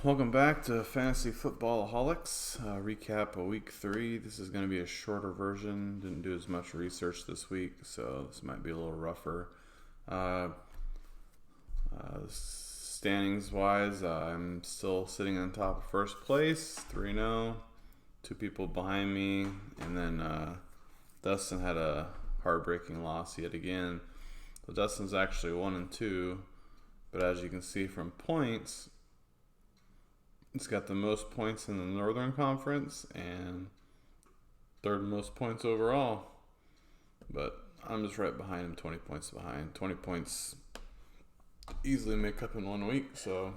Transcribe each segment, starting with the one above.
Welcome back to Fantasy Footballaholics. Recap of week 3. This is going to be a shorter version. Didn't do as much research this week, so this might be a little rougher. Standings wise, I'm still sitting on top of first place, 3-0. 2 people behind me, and then Dustin had a heartbreaking loss yet again. So Dustin's actually 1-2, but as you can see from points, it's got the most points in the Northern Conference and third most points overall. But I'm just right behind him, 20 points behind. 20 points easily make up in 1 week, so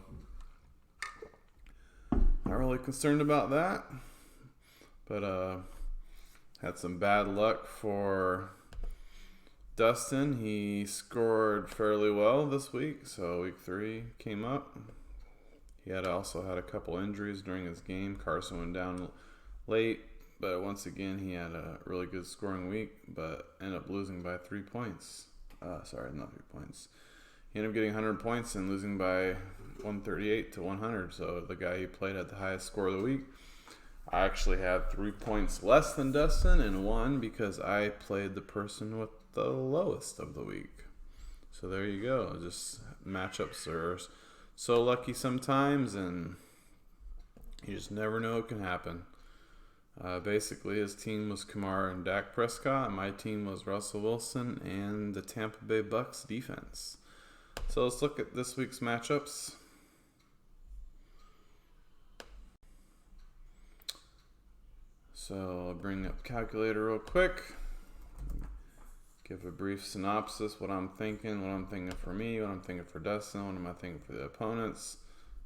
not really concerned about that. But had some bad luck for Dustin. He scored fairly well this week, so week 3 came up. He also had a couple injuries during his game. Carson went down late, but once again, he had a really good scoring week, but ended up losing by 3 points. Sorry, not 3 points. He ended up getting 100 points and losing by 138 to 100. So the guy he played had the highest score of the week. I actually had 3 points less than Dustin and won because I played the person with the lowest of the week. So there you go. Just matchups are so lucky sometimes, and you just never know what can happen. Basically, his team was Kamara and Dak Prescott, and my team was Russell Wilson and the Tampa Bay Bucks defense. So let's look at this week's matchups. So I'll bring up the calculator real quick. Give a brief synopsis, what I'm thinking for me, what I'm thinking for Dustin, what am I thinking for the opponents,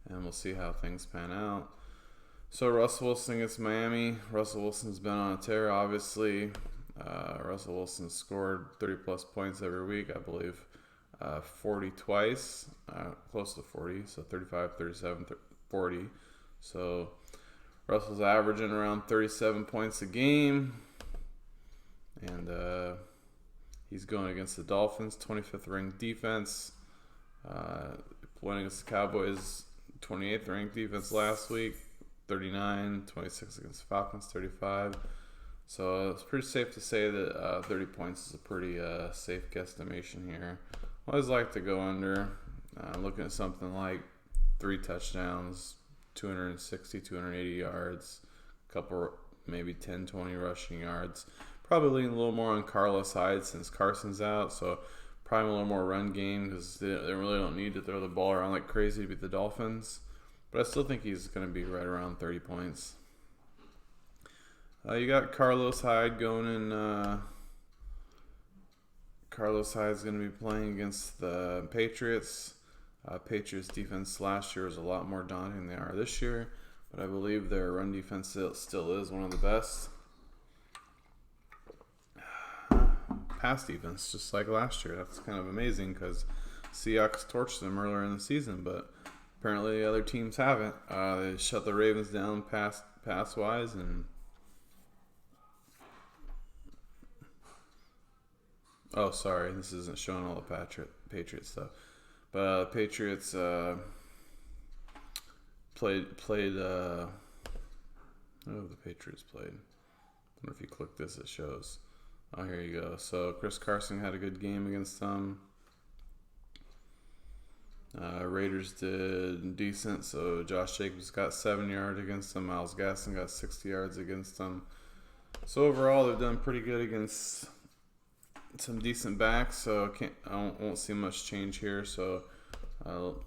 and we'll see how things pan out. So Russell Wilson against Miami. Russell Wilson's been on a tear, obviously. Russell Wilson scored 30-plus points every week, I believe. 40 twice, close to 40, so 35, 37, 40. So Russell's averaging around 37 points a game, and he's going against the Dolphins, 25th ranked defense. Went against the Cowboys, 28th ranked defense last week, 39, 26 against the Falcons, 35. So it's pretty safe to say that 30 points is a pretty safe guesstimation here. I always like to go under, looking at something like 3 touchdowns, 260, 280 yards, a couple, maybe 10, 20 rushing yards. Probably lean a little more on Carlos Hyde since Carson's out, so probably a little more run game because they really don't need to throw the ball around like crazy to beat the Dolphins. But I still think he's going to be right around 30 points. You got Carlos Hyde going in. Carlos Hyde's going to be playing against the Patriots. Patriots defense last year was a lot more daunting than they are this year, but I believe their run defense still is one of the best. Pass defense, just like last year. That's kind of amazing because Seahawks torched them earlier in the season, but apparently the other teams haven't. They shut the Ravens down pass-wise, and oh, sorry, this isn't showing all the Patriots stuff. But Patriots played. Oh, the Patriots played. I wonder if you click this, it shows. Oh, here you go. So Chris Carson had a good game against them. Raiders did decent. So Josh Jacobs got 7 yards against them. Myles Gaskin got 60 yards against them. So overall, they've done pretty good against some decent backs. So I won't see much change here. So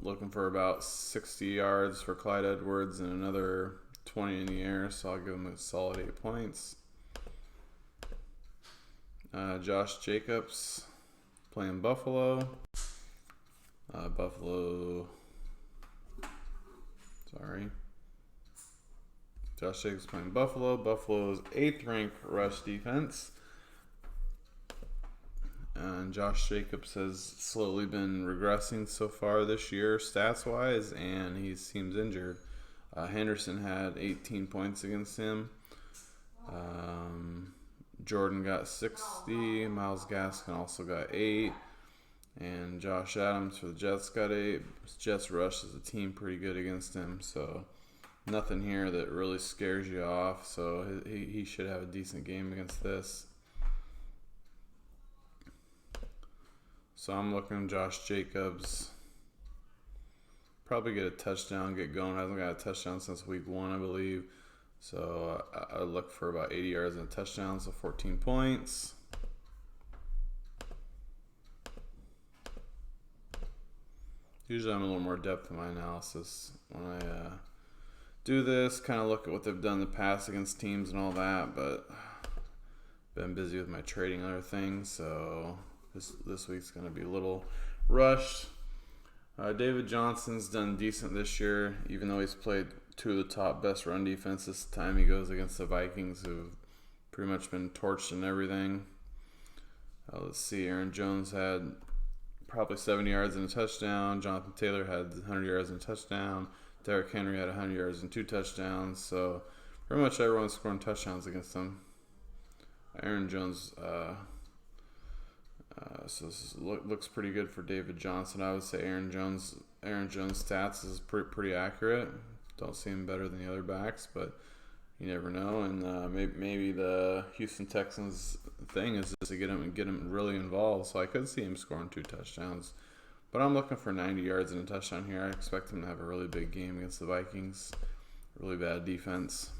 looking for about 60 yards for Clyde Edwards and another 20 in the air. So I'll give him a solid 8 points. Josh Jacobs playing Buffalo. Josh Jacobs playing Buffalo. Buffalo's 8th ranked rush defense. And Josh Jacobs has slowly been regressing so far this year, stats-wise, and he seems injured. Henderson had 18 points against him. Jordan got 60. Myles Gaskin also got 8. And Josh Adams for the Jets got 8. Jets rush is a team pretty good against him, so nothing here that really scares you off. So he should have a decent game against this. So I'm looking at Josh Jacobs. Probably get a touchdown, get going. Hasn't got a touchdown since week 1, I believe. So I look for about 80 yards and a touchdown, so 14 points. Usually I'm a little more depth in my analysis when I do this. Kind of look at what they've done in the past against teams and all that, but been busy with my trading and other things, so this week's going to be a little rushed. David Johnson's done decent this year, even though he's played 2 of the top best run defenses this time he goes against the Vikings, who've pretty much been torched and everything. Let's see, Aaron Jones had probably 70 yards and a touchdown. Jonathan Taylor had 100 yards and a touchdown. Derrick Henry had 100 yards and 2 touchdowns. So pretty much everyone's scoring touchdowns against them. Aaron Jones so this looks pretty good for David Johnson. I would say Aaron Jones' stats is pretty accurate. Don't see him better than the other backs, but you never know. And maybe the Houston Texans thing is just to get him really involved. So I could see him scoring 2 touchdowns. But I'm looking for 90 yards and a touchdown here. I expect him to have a really big game against the Vikings. Really bad defense.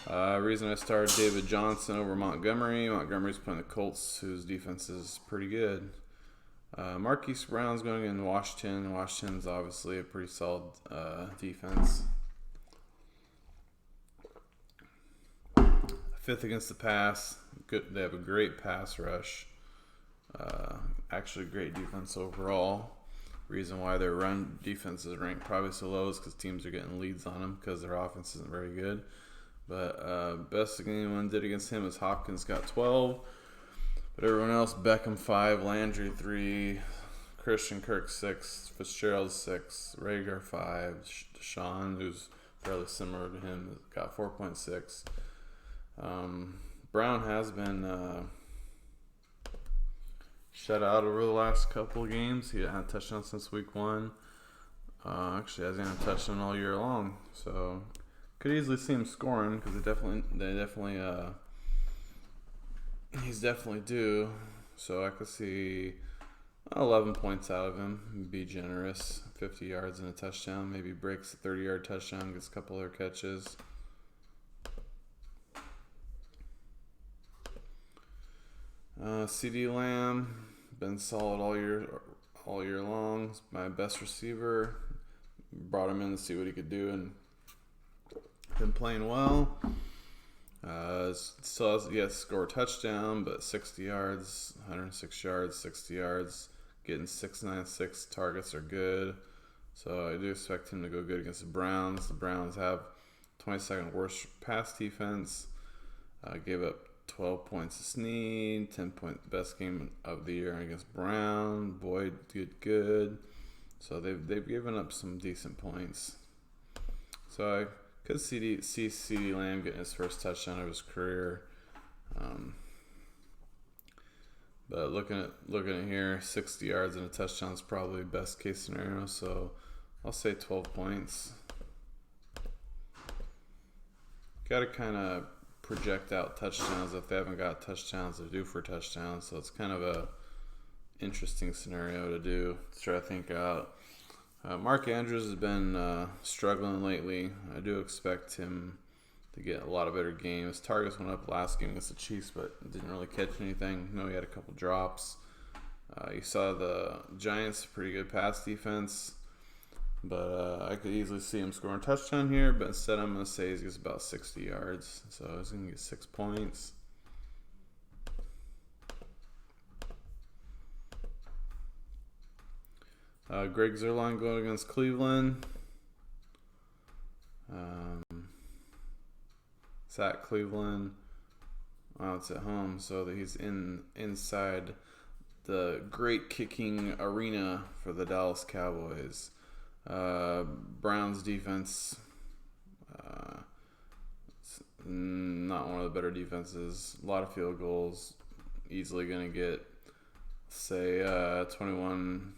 Reason I started David Johnson over Montgomery. Montgomery's playing the Colts, whose defense is pretty good. Marquise Brown's going in Washington. Washington's obviously a pretty solid defense. 5th against the pass. Good. They have a great pass rush. Actually, great defense overall. Reason why their run defense is ranked probably so low is because teams are getting leads on them because their offense isn't very good. But best thing anyone did against him is Hopkins got 12. But everyone else, Beckham 5, Landry 3, Christian Kirk 6, Fitzgerald 6, Rager 5, Deshaun, who's fairly similar to him, got 4.6. Brown has been shut out over the last couple of games. He hasn't had a touchdown since week 1. Actually, hasn't had a touchdown all year long. So could easily see him scoring because he's definitely due. So I could see 11 points out of him. Be generous. 50 yards and a touchdown. Maybe breaks a 30-yard touchdown, gets a couple other catches. CD Lamb, been solid all year long. He's my best receiver. Brought him in to see what he could do, and been playing well. Still has yet to score a touchdown, but 60 yards, 106 yards, 60 yards. Getting 696 targets are good. So I do expect him to go good against the Browns. The Browns have 22nd worst pass defense. Gave up 12 points to Snead, 10-point best game of the year against Brown. Boyd did good. So they've given up some decent points. So I could see CeeDee Lamb getting his first touchdown of his career. But looking at here, 60 yards and a touchdown is probably best case scenario. So I'll say 12 points. Got to kind of project out touchdowns. If they haven't got touchdowns, they're due for touchdowns. So it's kind of a interesting scenario to do, to try to think out. Mark Andrews has been struggling lately. I do expect him to get a lot of better games. Targets went up last game against the Chiefs, but didn't really catch anything. No, he had a couple drops. You saw the Giants, pretty good pass defense. But I could easily see him scoring a touchdown here, but instead I'm going to say he gets about 60 yards. So he's going to get 6 points. Greg Zuerlein going against Cleveland. It's at Cleveland. Well, it's at home, so that he's inside the great kicking arena for the Dallas Cowboys. Browns defense, not one of the better defenses. A lot of field goals. Easily going to get say 21,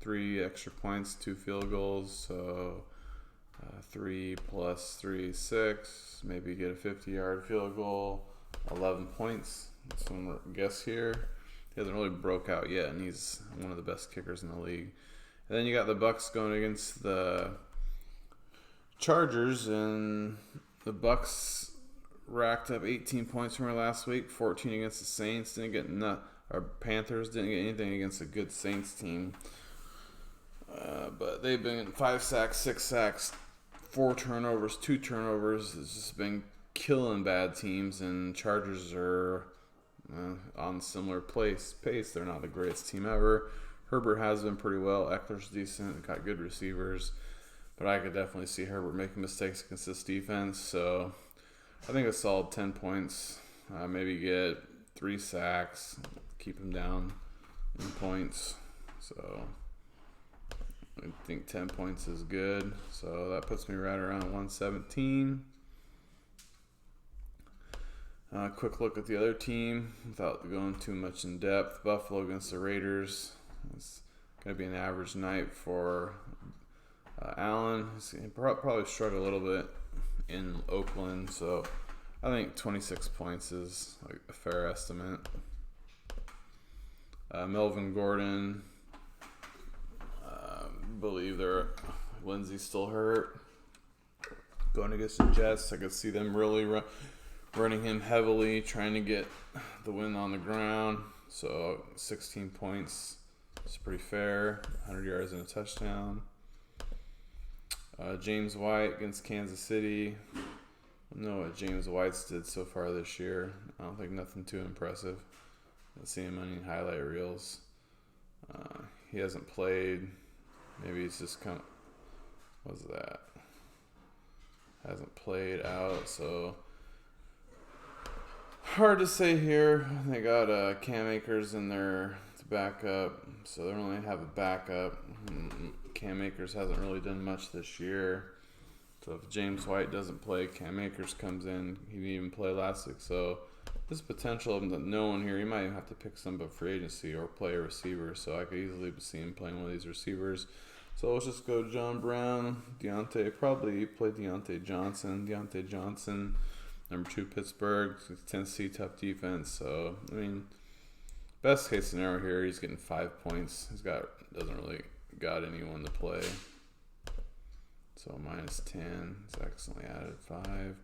3 extra points, 2 field goals. So 3 plus 3, 6. Maybe get a 50-yard field goal, 11 points. Some guess here. He hasn't really broke out yet, and he's one of the best kickers in the league. And then you got the Bucks going against the Chargers, and the Bucks racked up 18 points from her last week, 14 against the Saints. Panthers didn't get anything against a good Saints team. But they've been 5 sacks, 6 sacks, 4 turnovers, 2 turnovers. It's just been killing bad teams, and Chargers are on similar pace. They're not the greatest team ever. Herbert has been pretty well. Eckler's decent. Got good receivers. But I could definitely see Herbert making mistakes against this defense. So I think a solid 10 points. Maybe get 3 sacks. Keep him down in points. So I think 10 points is good. So that puts me right around 117. Quick look at the other team without going too much in depth. Buffalo against the Raiders. It's going to be an average night for Allen. He's probably struggle a little bit in Oakland. So I think 26 points is like a fair estimate. Melvin Gordon. Believe Lindsey's still hurt. Going against the Jets, I could see them really running him heavily, trying to get the win on the ground. So 16 points is pretty fair. 100 yards and a touchdown. James White against Kansas City. I don't know what James White's did so far this year. I don't think nothing too impressive. I see him on any highlight reels. He hasn't played. Maybe he's just kind of, what's that? Hasn't played out, so hard to say here. They got Cam Akers in there to back up, so they don't really have a backup. Cam Akers hasn't really done much this year. So if James White doesn't play, Cam Akers comes in. He didn't even play last week, so there's potential of no one here. He might even have to pick some up for agency or play a receiver. So I could easily see him playing one of these receivers. So let's just go John Brown, probably play Deontay Johnson, number 2 Pittsburgh, Tennessee, tough defense. So I mean, best case scenario here, he's getting 5 points. Doesn't really got anyone to play. So -10. It's accidentally added 5.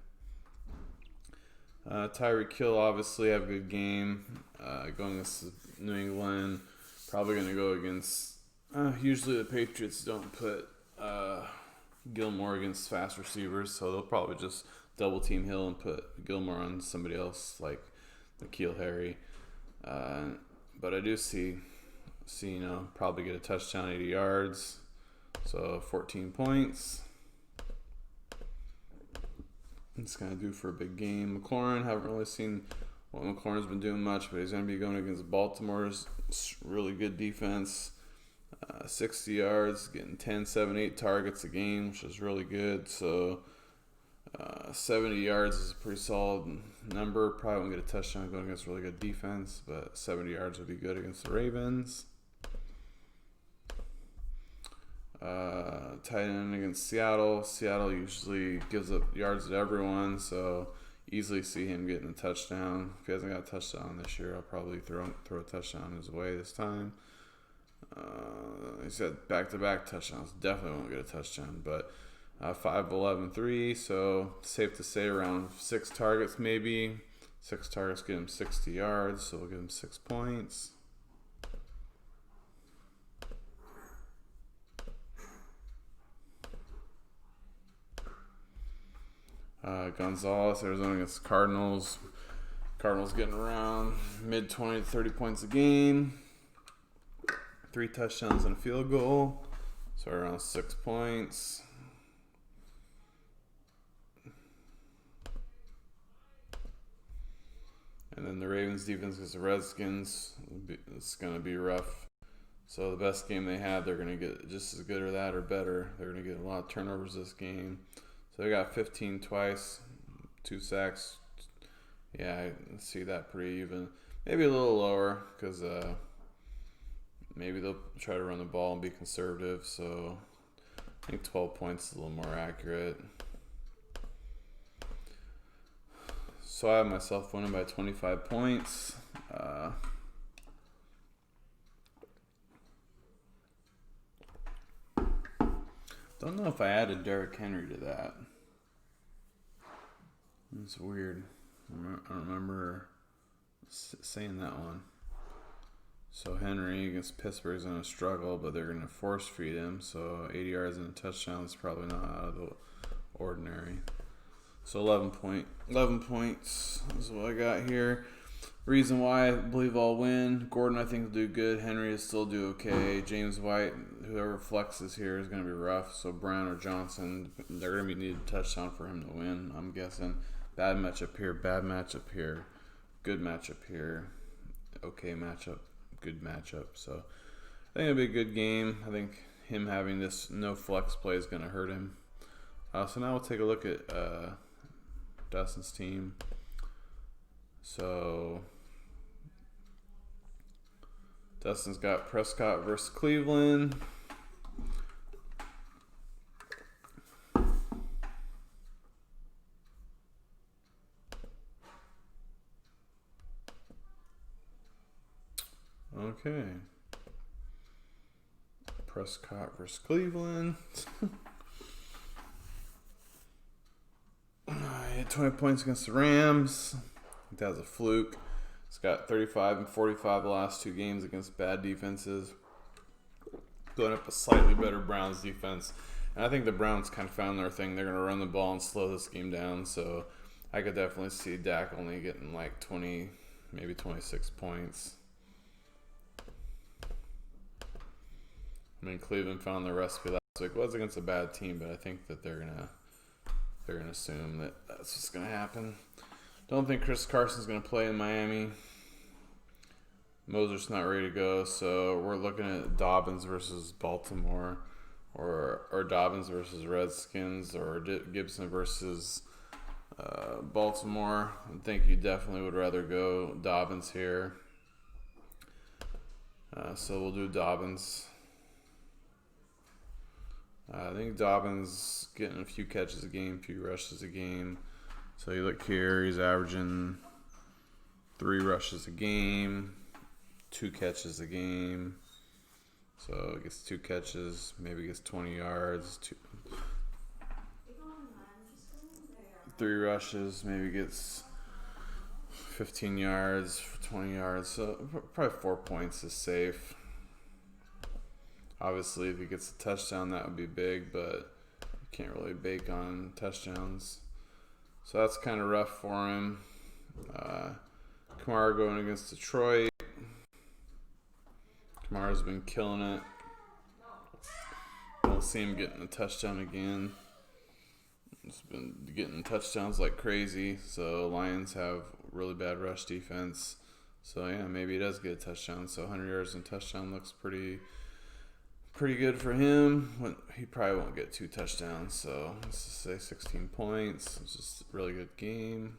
Tyreek Hill obviously have a good game. Going against New England. Probably going to go against... usually the Patriots don't put Gilmore against fast receivers, so they'll probably just double team Hill and put Gilmore on somebody else like N'Keal Harry. But I do see probably get a touchdown, 80 yards. So 14 points. It's going to do for a big game. McLaurin, haven't really seen what McLaurin's been doing much, but he's going to be going against Baltimore's really good defense. 60 yards, getting 10, 7, 8 targets a game, which is really good. So 70 yards is a pretty solid number. Probably won't get a touchdown going against really good defense, but 70 yards would be good against the Ravens. Tight end against Seattle. Seattle usually gives up yards to everyone, so easily see him getting a touchdown. If he hasn't got a touchdown this year, I'll probably throw a touchdown his way this time. He said back-to-back touchdowns. Definitely won't get a touchdown, but 5-11, 3, so safe to say around 6 targets maybe. 6 targets get him 60 yards, so we'll give him 6 points. Gonzalez, Arizona against Cardinals. Cardinals getting around mid-20 to 30 points a game. 3 touchdowns and a field goal. So around 6 points. And then the Ravens defense against the Redskins. It's going to be rough. So the best game they had, they're going to get just as good or that or better. They're going to get a lot of turnovers this game. So they got 15 twice, 2 sacks. Yeah, I see that pretty even. Maybe a little lower because maybe they'll try to run the ball and be conservative. So I think 12 points is a little more accurate. So I have myself winning by 25 points. Don't know if I added Derrick Henry to that. It's weird. I don't remember saying that one. So Henry against Pittsburgh is going to struggle, but they're going to force feed him. So 80 yards and a touchdown is probably not out of the ordinary. So 11 points is what I got here. Reason why I believe I'll win. Gordon, I think, will do good. Henry will still do okay. James White, whoever flexes here, is going to be rough. So Brown or Johnson, they're going to be needed a touchdown for him to win, I'm guessing. Bad matchup here, bad matchup here, good matchup here, okay matchup, good matchup. So I think it'll be a good game. I think him having this no flex play is going to hurt him. So now we'll take a look at Dustin's team. So Dustin's got Prescott versus Cleveland. Okay. Prescott versus Cleveland. He had 20 points against the Rams. I think that was a fluke. He's got 35 and 45 the last two games against bad defenses. Going up a slightly better Browns defense. And I think the Browns kind of found their thing. They're going to run the ball and slow this game down. So I could definitely see Dak only getting like 20, maybe 26 points. I mean, Cleveland found their recipe last week. It was against a bad team, but I think that they're gonna assume that that's what's gonna happen. Don't think Chris Carson's gonna play in Miami. Mosert's not ready to go, so we're looking at Dobbins versus Baltimore, or Dobbins versus Redskins, or Gibson versus Baltimore. I think you definitely would rather go Dobbins here. So we'll do Dobbins. I think Dobbins getting a few catches a game, a few rushes a game. So you look here, he's averaging 3 rushes a game, 2 catches a game. So he gets 2 catches, maybe gets 20 yards. 3 rushes, maybe gets 15 yards, 20 yards. So probably 4 points is safe. Obviously, if he gets a touchdown, that would be big, but you can't really bake on touchdowns. So that's kind of rough for him. Kamara going against Detroit. Kamara's been killing it. Don't see him getting a touchdown again. He's been getting touchdowns like crazy. So Lions have really bad rush defense. So yeah, maybe he does get a touchdown. So 100 yards and touchdown looks pretty good for him. He probably won't get 2 touchdowns, so let's just say 16 points. It's just a really good game.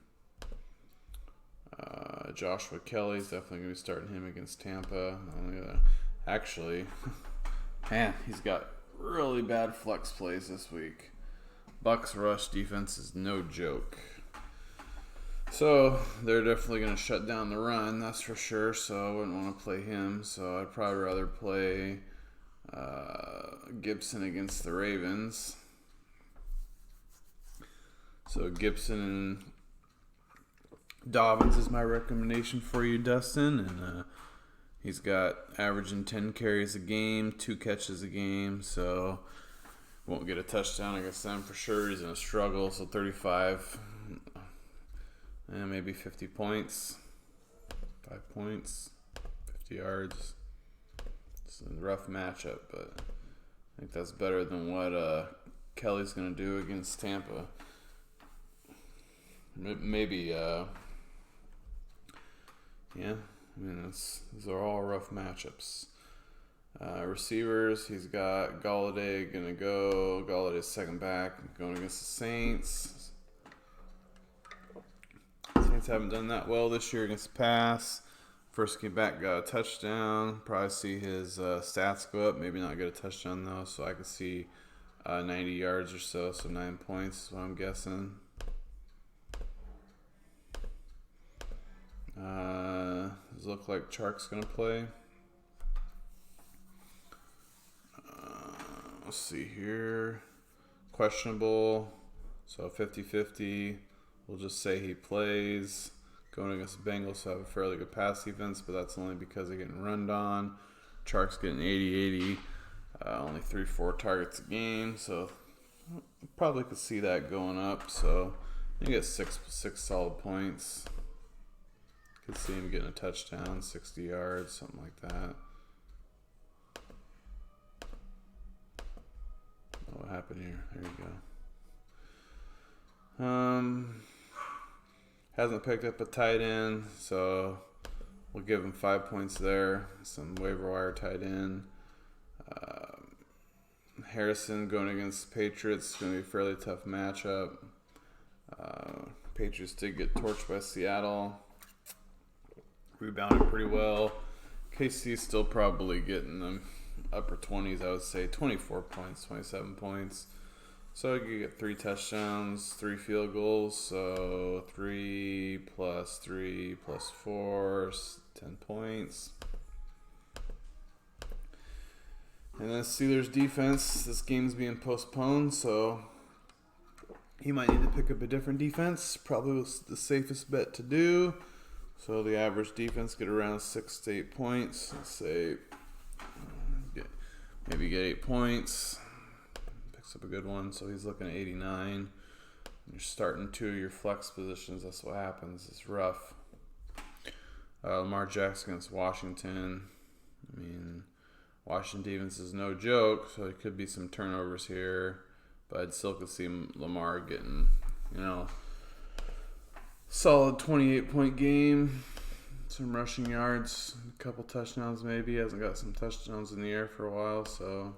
Joshua Kelly's definitely going to be starting him against Tampa. Actually, man, he's got really bad flex plays this week. Bucks rush defense is no joke. So they're definitely going to shut down the run, that's for sure, so I wouldn't want to play him. So I'd probably rather play Gibson against the Ravens. So Gibson and Dobbins is my recommendation for you, Dustin. And he's got averaging 10 carries a game, 2 catches a game. So won't get a touchdown against them for sure. He's going to struggle. So 35 and maybe 50 points. 5 points, 50 yards. It's a rough matchup, but I think that's better than what Kelly's going to do against Tampa. Maybe, yeah. I mean, these are all rough matchups. Receivers, he's got Galladay going to go. Galladay's second back going against the Saints. Saints haven't done that well this year against the pass. First game back, got a touchdown. Probably see his stats go up. Maybe not get a touchdown, though. So I could see 90 yards or so. So 9 points is what I'm guessing. Does it look like Chark's going to play? Let's see here. Questionable. So 50-50. We'll just say he plays. Going against the Bengals, who have a fairly good pass defense, but that's only because they're getting run on. Chark's getting 80-80. Only 3-4 targets a game, so probably could see that going up. So I think it's six solid points. Could see him getting a touchdown, 60 yards, something like that. What happened here? There you go. Hasn't picked up a tight end, so we'll give him 5 points there. Some waiver wire tight end. Harrison going against the Patriots is going to be a fairly tough matchup. Patriots did get torched by Seattle. Rebounded pretty well. KC's still probably getting them upper 20s, I would say. 24 points, 27 points. So you get 3 touchdowns, 3 field goals. So 3 plus 3 plus 4, 10 points. And then Steelers defense, this game's being postponed, so he might need to pick up a different defense. Probably was the safest bet to do. So the average defense get around 6 to 8 points. Let's say maybe get 8 points. Picks up a good one, so he's looking at 89. You're starting 2 of your flex positions. That's what happens. It's rough. Lamar Jackson against Washington. I mean, Washington defense is no joke, so it could be some turnovers here. But I'd still could see Lamar getting, solid 28-point game. Some rushing yards, a couple touchdowns maybe. Hasn't got some touchdowns in the air for a while, so.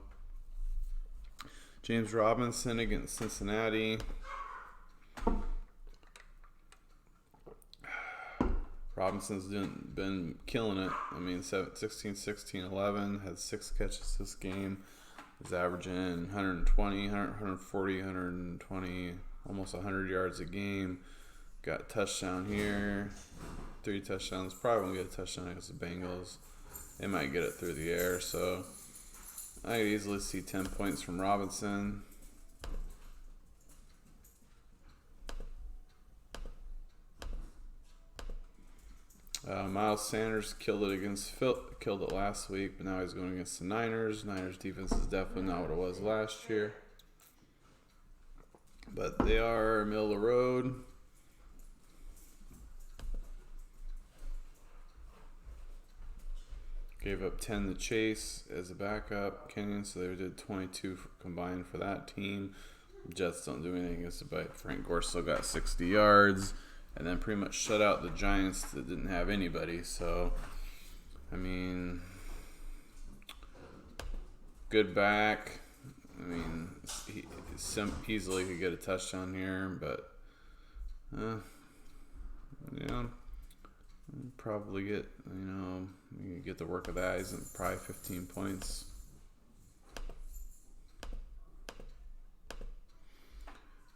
James Robinson against Cincinnati. Robinson's been killing it. I mean, 16, 16, 11. Had 6 catches this game. He's averaging 120, 140, 120, almost 100 yards a game. Got a touchdown here. 3 touchdowns. Probably won't get a touchdown against the Bengals. They might get it through the air, so I could easily see 10 points from Robinson. Miles Sanders killed it last week, but now he's going against the Niners. Niners defense is definitely not what it was last year, but they are middle of the road. Gave up 10 to Chase as a backup, Kenyon, so they did 22 combined for that team. Jets don't do anything against it, but Frank Gore still got 60 yards, and then pretty much shut out the Giants that didn't have anybody. So, I mean, good back. I mean, he easily could get a touchdown here, but, probably get, you get the work of that. He's probably 15 points.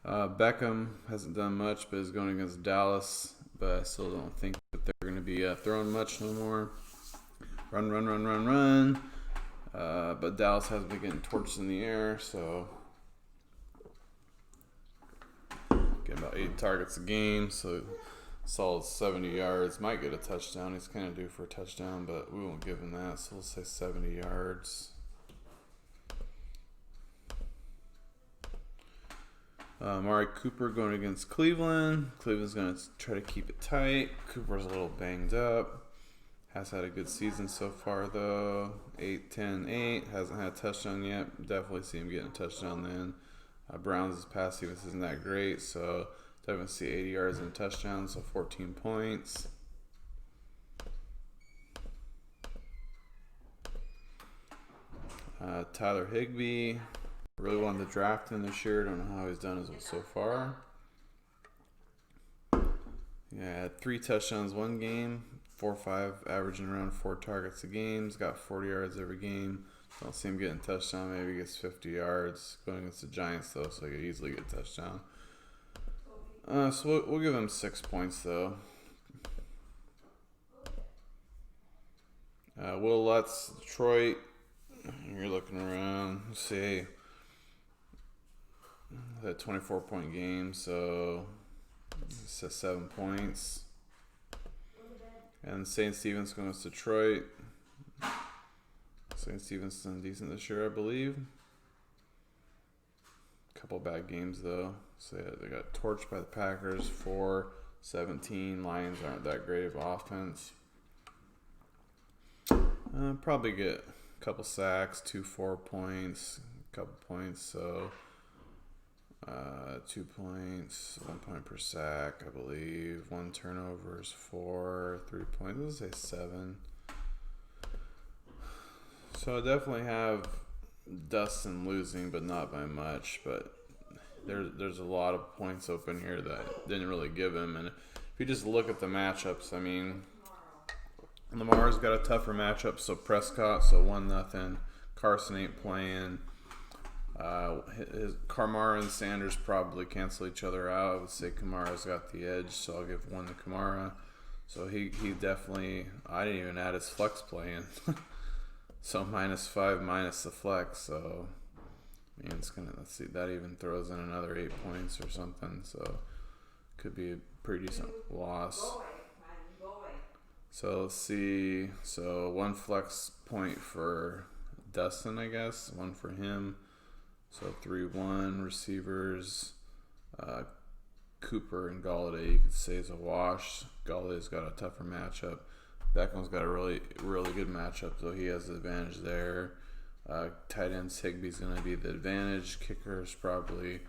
Beckham hasn't done much, but is going against Dallas. But I still don't think that they're going to be throwing much no more. Run. But Dallas has been getting torched in the air, so getting about 8 targets a game. So solid 70 yards. Might get a touchdown. He's kind of due for a touchdown, but we won't give him that. So we'll say 70 yards. Amari Cooper going against Cleveland. Cleveland's going to try to keep it tight. Cooper's a little banged up. Has had a good season so far, though. 8-10-8. Hasn't had a touchdown yet. Definitely see him getting a touchdown then. Browns' pass defense isn't that great, so definitely see 80 yards and a touchdown, so 14 points. Tyler Higbee. Really wanted to draft him this year. Don't know how he's done so far. Yeah, had 3 touchdowns one game. 4-5, averaging around 4 targets a game. He's got 40 yards every game. Don't see him getting a touchdown. Maybe he gets 50 yards. Going against the Giants, though, so he could easily get a touchdown. So we'll give him 6 points, though. Will Lutz, Detroit. You're looking around. Let's see. That 24-point game, so it's 7 points. And St. Stephen's going to Detroit. St. Stephen's done decent this year, I believe. Couple bad games, though. So yeah, they got torched by the Packers, 4-17. Lions aren't that great of offense. Probably get a couple sacks, 2 4 points, a couple points, so 2 points, 1 point per sack, I believe. 1 turnover is 4, 3 points. Let's say 7. So I definitely have Dustin losing, but not by much. But there's a lot of points open here that didn't really give him. And if you just look at the matchups, I mean, Lamar's got a tougher matchup. So Prescott, so 1-0. Carson ain't playing. Kamara and Sanders probably cancel each other out. I would say Kamara's got the edge, so I'll give 1 to Kamara. So he definitely, I didn't even add his flex play in. So -5 minus the flex. So I mean, it's gonna, let's see, that even throws in another 8 points or something. So could be a pretty decent loss. So let's see. So 1 flex point for Dustin, I guess. 1 for him. So 3-1 receivers. Cooper and Galladay, you could say, is a wash. Galladay's got a tougher matchup. Beckham's got a really, really good matchup, so he has the advantage there. Tight ends, Higbee's going to be the advantage. Kicker's probably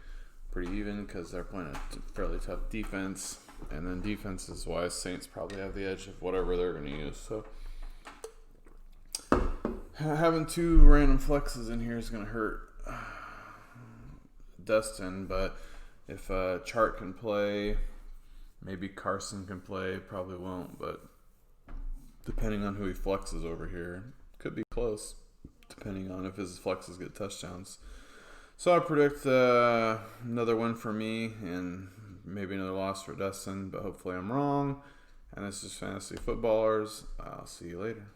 pretty even because they're playing a fairly tough defense. And then defenses-wise, Saints probably have the edge of whatever they're going to use. So having 2 random flexes in here is going to hurt Dustin, but if Chart can play, maybe Carson can play, probably won't, but depending on who he flexes over here, could be close, depending on if his flexes get touchdowns. So I predict another win for me and maybe another loss for Dustin, but hopefully I'm wrong. And this is Fantasy Footballers. I'll see you later.